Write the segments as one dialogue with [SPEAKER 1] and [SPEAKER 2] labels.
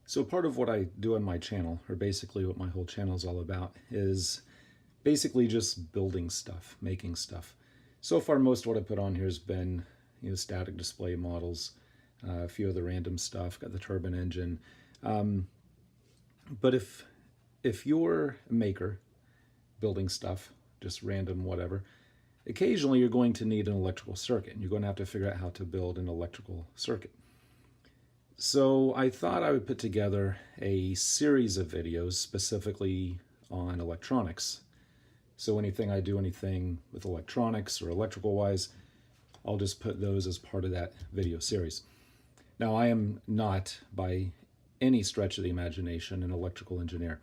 [SPEAKER 1] So part of what I do on my channel, or basically what my whole channel is all about, is basically just building stuff, making stuff. So far, most of what I put on here has been, static display models, a few other random stuff, got the turbine engine. Um, but if you're a maker building stuff, just random whatever, occasionally you're going to need an electrical circuit, and you're going to have to figure out how to build an electrical circuit. So I thought I would put together a series of videos specifically on electronics. So anything I do, anything with electronics or electrical wise, I'll just put those as part of that video series. Now, I am not by any stretch of the imagination an electrical engineer.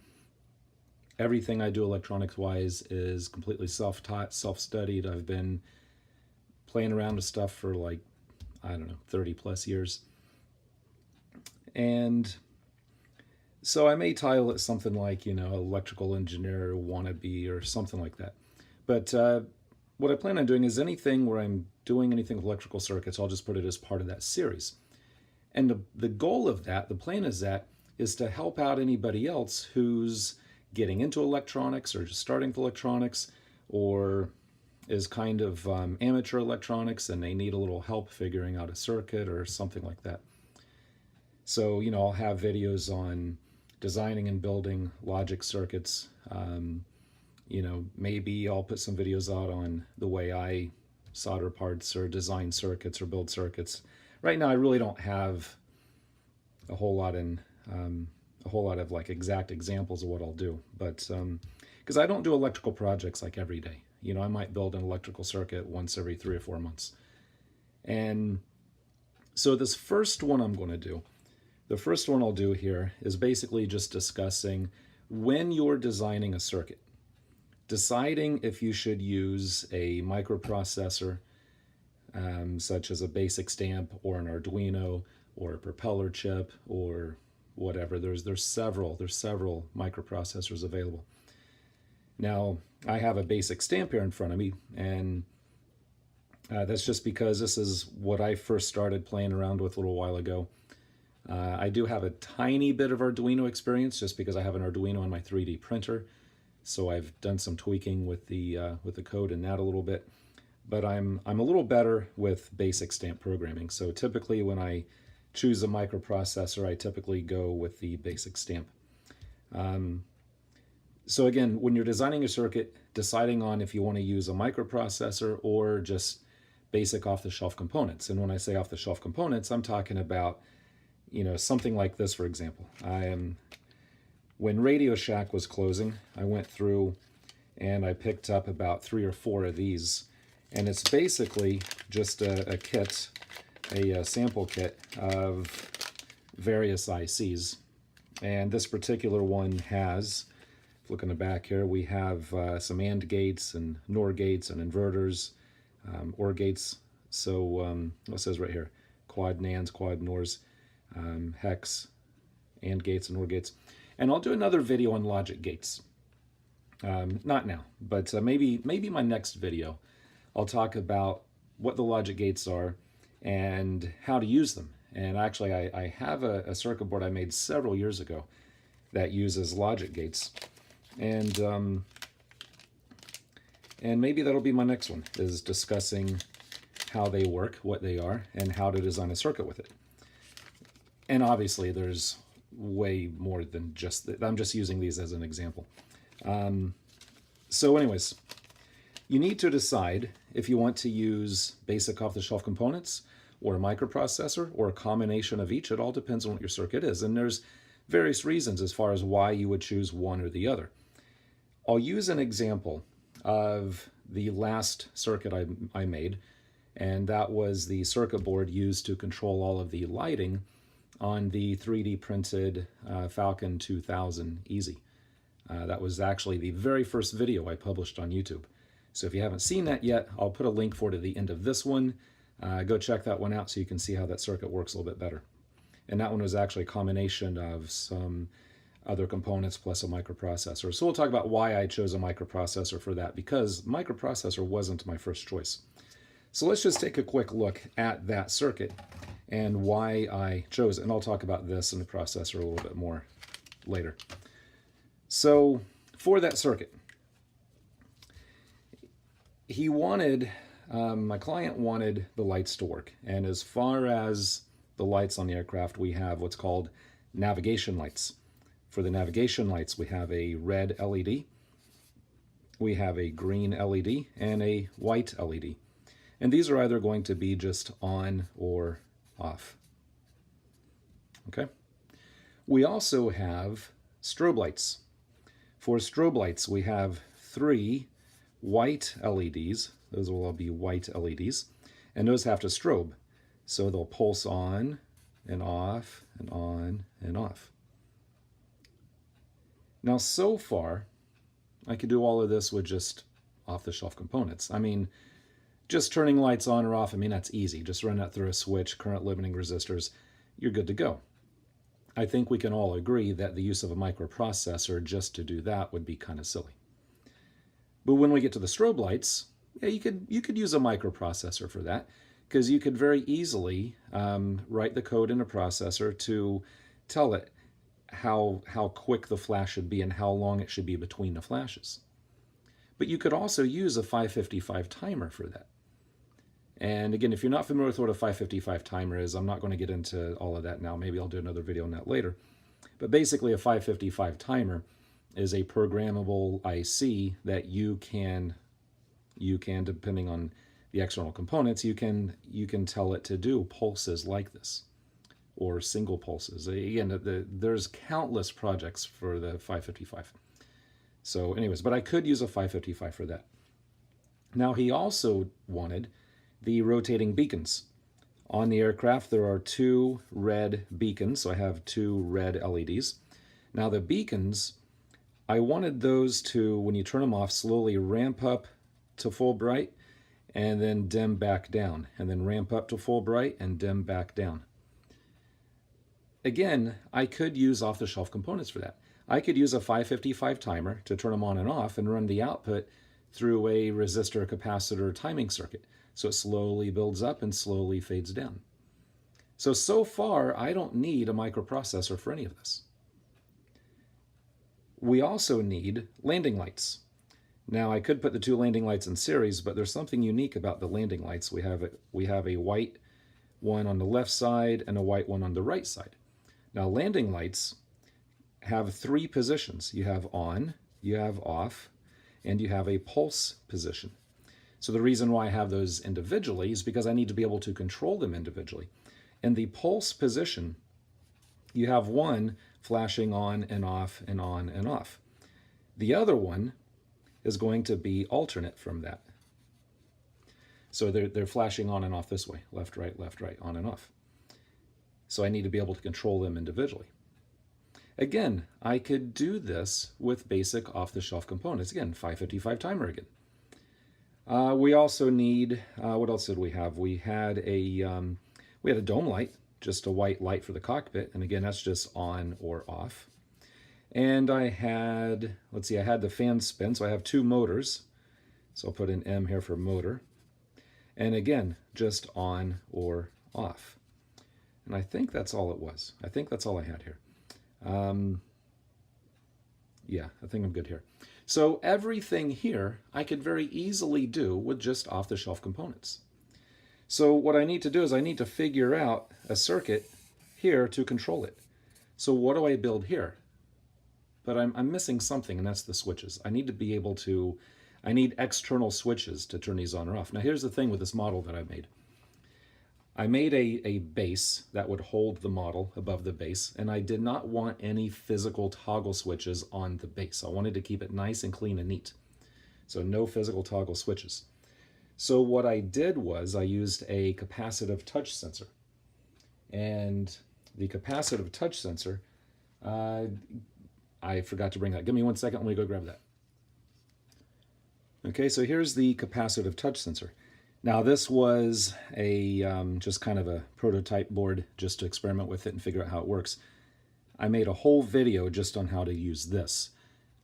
[SPEAKER 1] Everything I do electronics wise is completely self-taught, self-studied. I've been playing around with stuff for like, I don't know, 30 plus years. And so I may title it something like, electrical engineer wannabe or something like that. But what I plan on doing is anything where I'm doing anything with electrical circuits, I'll just put it as part of that series. And the goal of that, the plan is to help out anybody else who's getting into electronics or just starting with electronics, or is kind of amateur electronics and they need a little help figuring out a circuit or something like that. So, I'll have videos on designing and building logic circuits. Maybe I'll put some videos out on the way I solder parts or design circuits or build circuits. Right now, I really don't have a whole lot of like exact examples of what I'll do, but because I don't do electrical projects like every day. I might build an electrical circuit once every 3 or 4 months. And so this first one I'm going to do, the first one I'll do here is basically just discussing when you're designing a circuit, deciding if you should use a microprocessor, such as a basic stamp or an Arduino or a propeller chip or whatever. There's several microprocessors available. Now, I have a basic stamp here in front of me, and that's just because this is what I first started playing around with a little while ago. I do have a tiny bit of Arduino experience just because I have an Arduino on my 3D printer. So I've done some tweaking with the code in that a little bit. But I'm a little better with basic stamp programming. So typically when I choose a microprocessor, I typically go with the basic stamp. So again, when you're designing a circuit, deciding on if you want to use a microprocessor or just basic off-the-shelf components. And when I say off-the-shelf components, I'm talking about something like this, for example. When Radio Shack was closing, I went through and I picked up about 3 or 4 of these. And it's basically just a kit, a sample kit of various ICs. And this particular one has, if you look in the back here, we have some AND gates and NOR gates and inverters, OR gates. So it says right here, quad NANDs, quad NORs, hex, AND gates and OR gates. And I'll do another video on logic gates. Not now, but maybe my next video, I'll talk about what the logic gates are and how to use them. And actually, I have a circuit board I made several years ago that uses logic gates. And maybe that'll be my next one, is discussing how they work, what they are, and how to design a circuit with it. And obviously, there's way more than just that. I'm just using these as an example. So anyways, you need to decide if you want to use basic off-the-shelf components or a microprocessor or a combination of each. It all depends on what your circuit is. And there's various reasons as far as why you would choose one or the other. I'll use an example of the last circuit I made, and that was the circuit board used to control all of the lighting on the 3D printed Falcon 2000 Easy. That was actually the very first video I published on YouTube. So if you haven't seen that yet, I'll put a link for it at the end of this one. Go check that one out so you can see how that circuit works a little bit better. And that one was actually a combination of some other components plus a microprocessor. So we'll talk about why I chose a microprocessor for that, because microprocessor wasn't my first choice. So let's just take a quick look at that circuit and why I chose it. And I'll talk about this in the processor a little bit more later. So for that circuit, he wanted, my client wanted the lights to work. And as far as the lights on the aircraft, we have what's called navigation lights. For the navigation lights, we have a red LED, we have a green LED, and a white LED. And these are either going to be just on or off. Okay. We also have strobe lights. For strobe lights, we have 3 white LEDs. Those will all be white LEDs. And those have to strobe. So they'll pulse on and off and on and off. Now, so far, I could do all of this with just off-the-shelf components. I mean, just turning lights on or off, I mean, that's easy. Just run that through a switch, current limiting resistors, you're good to go. I think we can all agree that the use of a microprocessor just to do that would be kind of silly. But when we get to the strobe lights, yeah, you could use a microprocessor for that, because you could very easily write the code in a processor to tell it how quick the flash should be and how long it should be between the flashes. But you could also use a 555 timer for that. And again, if you're not familiar with what a 555 timer is, I'm not going to get into all of that now. Maybe I'll do another video on that later. But basically, a 555 timer is a programmable IC that you can depending on the external components, you can tell it to do pulses like this, or single pulses. Again, there's countless projects for the 555. So anyways, but I could use a 555 for that. Now, he also wanted the rotating beacons. On the aircraft, there are 2 red beacons, so I have 2 red LEDs. Now, the beacons, I wanted those to, when you turn them off, slowly ramp up to full bright and then dim back down, and then ramp up to full bright and dim back down. Again, I could use off-the-shelf components for that. I could use a 555 timer to turn them on and off and run the output through a resistor capacitor timing circuit. So it slowly builds up and slowly fades down. So far, I don't need a microprocessor for any of this. We also need landing lights. Now, I could put the 2 landing lights in series, but there's something unique about the landing lights. We have a white one on the left side and a white one on the right side. Now, landing lights have 3 positions. You have on, you have off, and you have a pulse position. So the reason why I have those individually is because I need to be able to control them individually. In the pulse position, you have one flashing on and off and on and off. The other one is going to be alternate from that. So they're flashing on and off this way, left, right, on and off. So I need to be able to control them individually. Again, I could do this with basic off-the-shelf components. Again, 555 timer again. We also need, what else did we have? We had a dome light, just a white light for the cockpit. And again, that's just on or off. And I had, let's see, I had the fan spin. So I have 2 motors. So I'll put an M here for motor. And again, just on or off. And I think that's all it was. I think that's all I had here. Yeah, I think I'm good here. So everything here I could very easily do with just off-the-shelf components. So what I need to do is I need to figure out a circuit here to control it. So what do I build here? But I'm missing something, and that's the switches. I need to be able to, I need external switches to turn these on or off. Now here's the thing with this model that I made. I made a base that would hold the model above the base, and I did not want any physical toggle switches on the base. I wanted to keep it nice and clean and neat. So no physical toggle switches. So what I did was I used a capacitive touch sensor. And the capacitive touch sensor, I forgot to bring that. Give me 1 second, let me go grab that. Okay, so here's the capacitive touch sensor. Now this was a just kind of a prototype board just to experiment with it and figure out how it works. I made a whole video just on how to use this.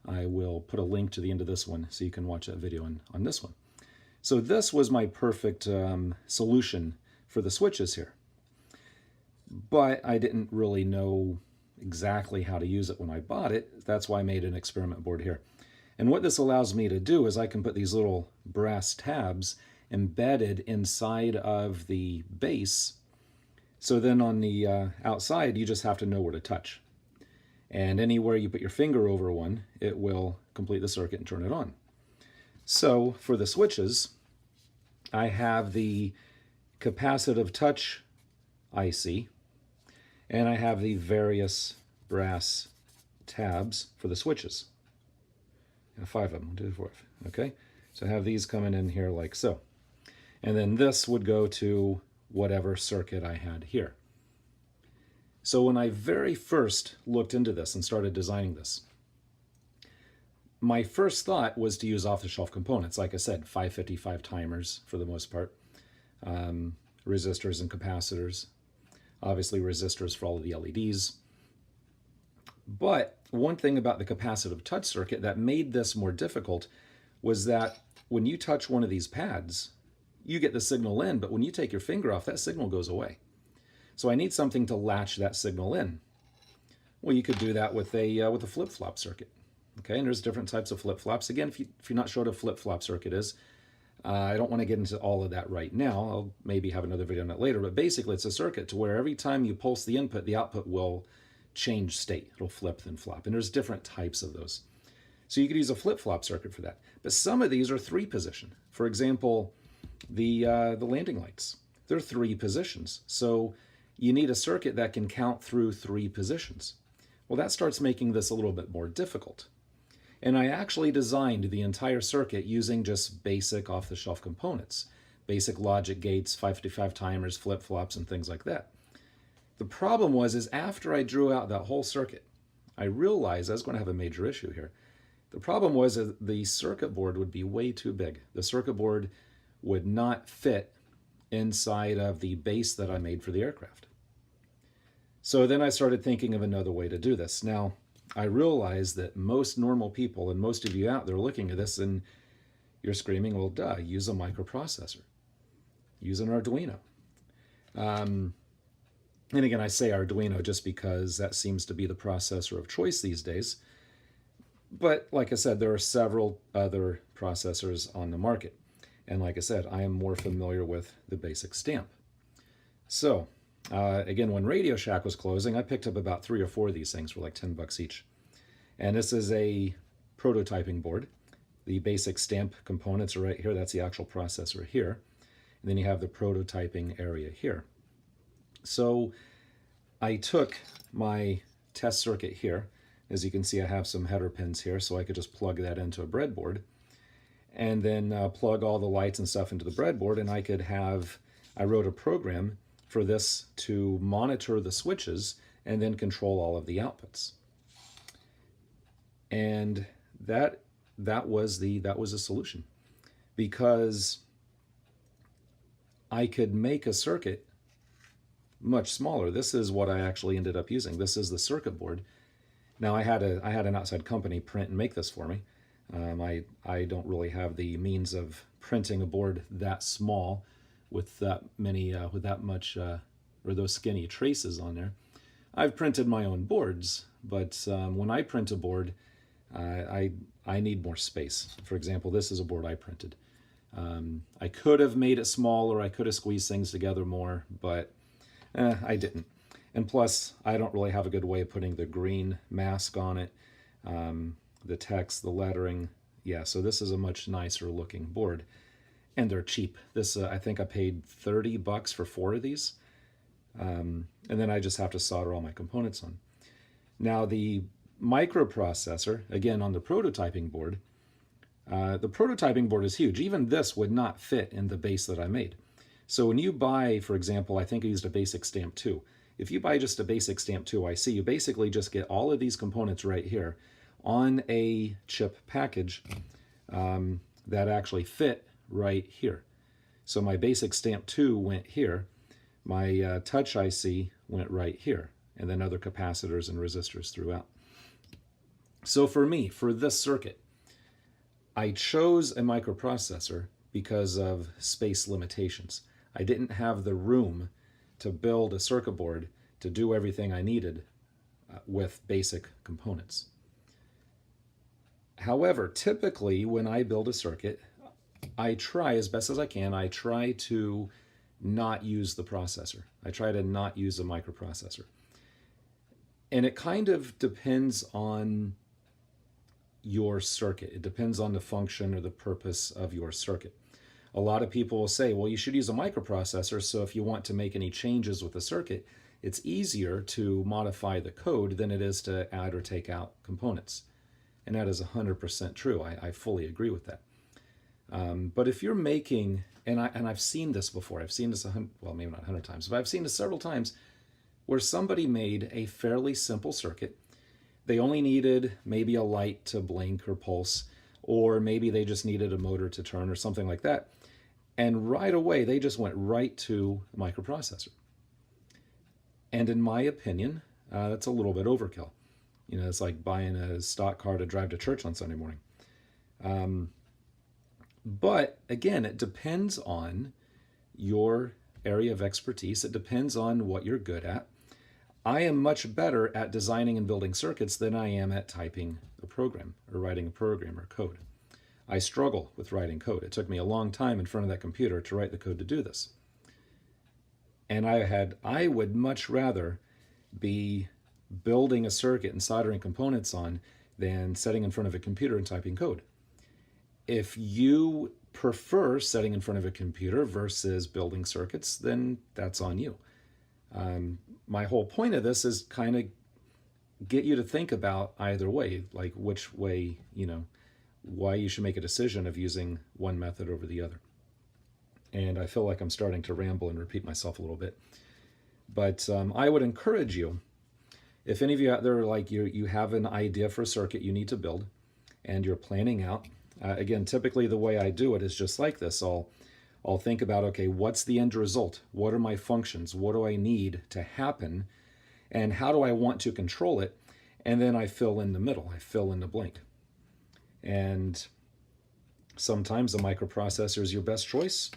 [SPEAKER 1] I will put a link to the end of this one so you can watch that video on this one. So this was my perfect solution for the switches here. But I didn't really know exactly how to use it when I bought it. That's why I made an experiment board here. And what this allows me to do is I can put these little brass tabs embedded inside of the base. So then on the outside, you just have to know where to touch. And anywhere you put your finger over one, it will complete the circuit and turn it on. So for the switches, I have the capacitive touch IC, and I have the various brass tabs for the switches. 5 of them, 1, 2, 4. Okay, so I have these coming in here like so. And then this would go to whatever circuit I had here. So when I very first looked into this and started designing this, my first thought was to use off-the-shelf components. Like I said, 555 timers for the most part, resistors and capacitors, obviously resistors for all of the LEDs. But one thing about the capacitive touch circuit that made this more difficult was that when you touch one of these pads, you get the signal in, but when you take your finger off, that signal goes away. So I need something to latch that signal in. Well, you could do that with a flip-flop circuit. Okay, and there's different types of flip-flops. Again, if you're not sure what a flip-flop circuit is, I don't want to get into all of that right now. I'll maybe have another video on that later, but basically it's a circuit to where every time you pulse the input, the output will change state. It'll flip then flop, and there's different types of those. So you could use a flip-flop circuit for that. But some of these are 3-position. For example, the landing lights, they're 3 positions. So you need a circuit that can count through 3 positions. Well, that starts making this a little bit more difficult. And I actually designed the entire circuit using just basic off-the-shelf components, basic logic gates, 555 timers, flip-flops, and things like that. The problem is after I drew out that whole circuit, I realized I was going to have a major issue here. The problem was that the circuit board would be way too big. The circuit board would not fit inside of the base that I made for the aircraft. So then I started thinking of another way to do this. Now, I realize that most normal people, and most of you out there looking at this, and you're screaming, well, duh, use a microprocessor. Use an Arduino. And again, I say Arduino just because that seems to be the processor of choice these days. But like I said, there are several other processors on the market. And like I said, I am more familiar with the basic stamp. So, again, when Radio Shack was closing, I picked up about 3 or 4 of these things for like 10 bucks each. And this is a prototyping board. The basic stamp components are right here. That's the actual processor here. And then you have the prototyping area here. So I took my test circuit here. As you can see, I have some header pins here, so I could just plug that into a breadboard and then plug all the lights and stuff into the breadboard, and I wrote a program for this to monitor the switches and then control all of the outputs. And that was a solution, because I could make a circuit much smaller. This is what I actually ended up using. This is the circuit board. Now I had an outside company print and make this for me. I don't really have the means of printing a board that small with that many with that much or those skinny traces on there. I've printed my own boards, but when I print a board, I need more space. For example, this is a board I printed. I could have made it smaller, I could have squeezed things together more, but I didn't. And plus, I don't really have a good way of putting the green mask on it, the text, the lettering. Yeah, so this is a much nicer looking board. And they're cheap. This, I think I paid 30 bucks for 4 of these. And then I just have to solder all my components on. Now the microprocessor, again on the prototyping board, the prototyping board is huge. Even this would not fit in the base that I made. So when you buy, for example, I think I used a basic stamp 2. If you buy just a basic stamp 2 IC, you basically just get all of these components right here on a chip package that actually fit right here. So my basic stamp 2 went here, my touch IC went right here, and then other capacitors and resistors throughout. So for me, for this circuit, I chose a microprocessor because of space limitations. I didn't have the room to build a circuit board to do everything I needed with basic components. However, typically when I build a circuit, I try as best as I can, I try to not use the processor. I try to not use a microprocessor. And it kind of depends on your circuit. It depends on the function or the purpose of your circuit. A lot of people will say, well, you should use a microprocessor, so if you want to make any changes with the circuit, it's easier to modify the code than it is to add or take out components. And that is 100% true. I fully agree with that. But if you're making, and I've seen this before, I've seen this, well, maybe not 100 times, but I've seen this several times, where somebody made a fairly simple circuit. They only needed maybe a light to blink or pulse, or maybe they just needed a motor to turn or something like that. And right away, they just went right to a microprocessor. And in my opinion, that's a little bit overkill. You know, it's like buying a stock car to drive to church on Sunday morning. But again, it depends on your area of expertise. It depends on what you're good at. I am much better at designing and building circuits than I am at typing a program or writing a program or code. I struggle with writing code. It took me a long time in front of that computer to write the code to do this. And I would much rather be building a circuit and soldering components on than sitting in front of a computer and typing code. If you prefer sitting in front of a computer versus building circuits, then that's on you. My whole point of this is kind of get you to think about either way, like which way, you know, why you should make a decision of using one method over the other. And I feel like I'm starting to ramble and repeat myself a little bit. But I would encourage you, if any of you out there, like you have an idea for a circuit you need to build and you're planning out, again, typically the way I do it is just like this. I'll think about, okay, what's the end result? What are my functions? What do I need to happen? And how do I want to control it? And then I fill in the middle. I fill in the blank. And sometimes a microprocessor is your best choice.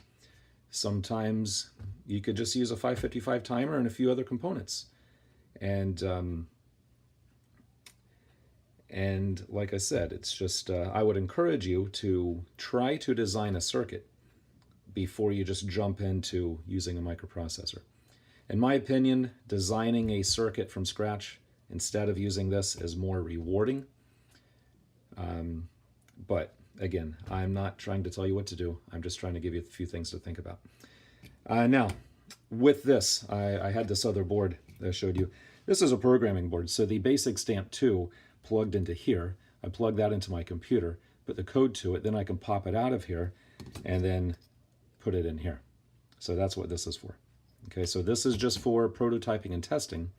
[SPEAKER 1] Sometimes you could just use a 555 timer and a few other components. And like I said, it's just, I would encourage you to try to design a circuit before you just jump into using a microprocessor. In my opinion, designing a circuit from scratch instead of using this is more rewarding. But again, I'm not trying to tell you what to do. I'm just trying to give you a few things to think about. Now, with this, I had this other board that I showed you. This is a programming board. So the basic stamp 2 plugged into here. I plug that into my computer, put the code to it, then I can pop it out of here and then put it in here. So that's what this is for. Okay, so this is just for prototyping and testing,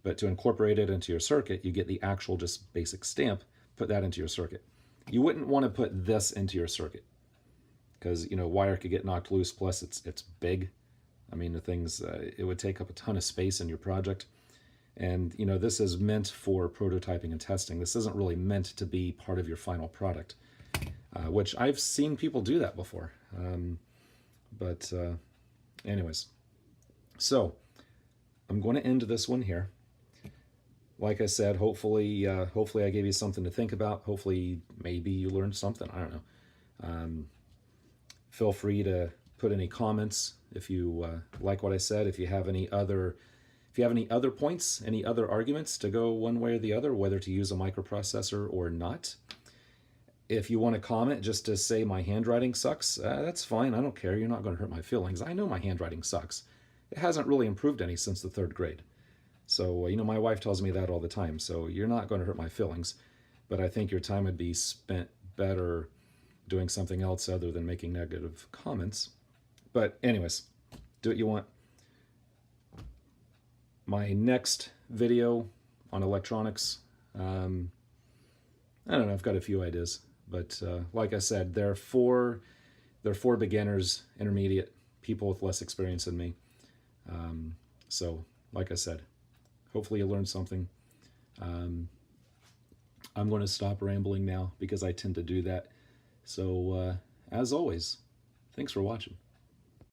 [SPEAKER 1] but to incorporate it into your circuit, you get the actual just basic stamp, put that into your circuit. You wouldn't want to put this into your circuit because, you know, wire could get knocked loose, plus it's big. I mean, the things, it would take up a ton of space in your project. And, you know, this is meant for prototyping and testing. This isn't really meant to be part of your final product, which I've seen people do that before. Anyways, so I'm going to end this one here. Like I said, hopefully I gave you something to think about. Hopefully, maybe you learned something. I don't know. Feel free to put any comments if you like what I said. If you have any other points, any other arguments to go one way or the other, whether to use a microprocessor or not. If you want to comment just to say my handwriting sucks, that's fine. I don't care. You're not going to hurt my feelings. I know my handwriting sucks. It hasn't really improved any since the 3rd grade. So, you know, my wife tells me that all the time. So you're not going to hurt my feelings. But I think your time would be spent better doing something else other than making negative comments. But anyways, do what you want. My next video on electronics, I don't know, I've got a few ideas. But like I said, they're for beginners, intermediate, people with less experience than me. So, like I said, hopefully you learned something. I'm going to stop rambling now because I tend to do that. So, as always, Thanks for watching.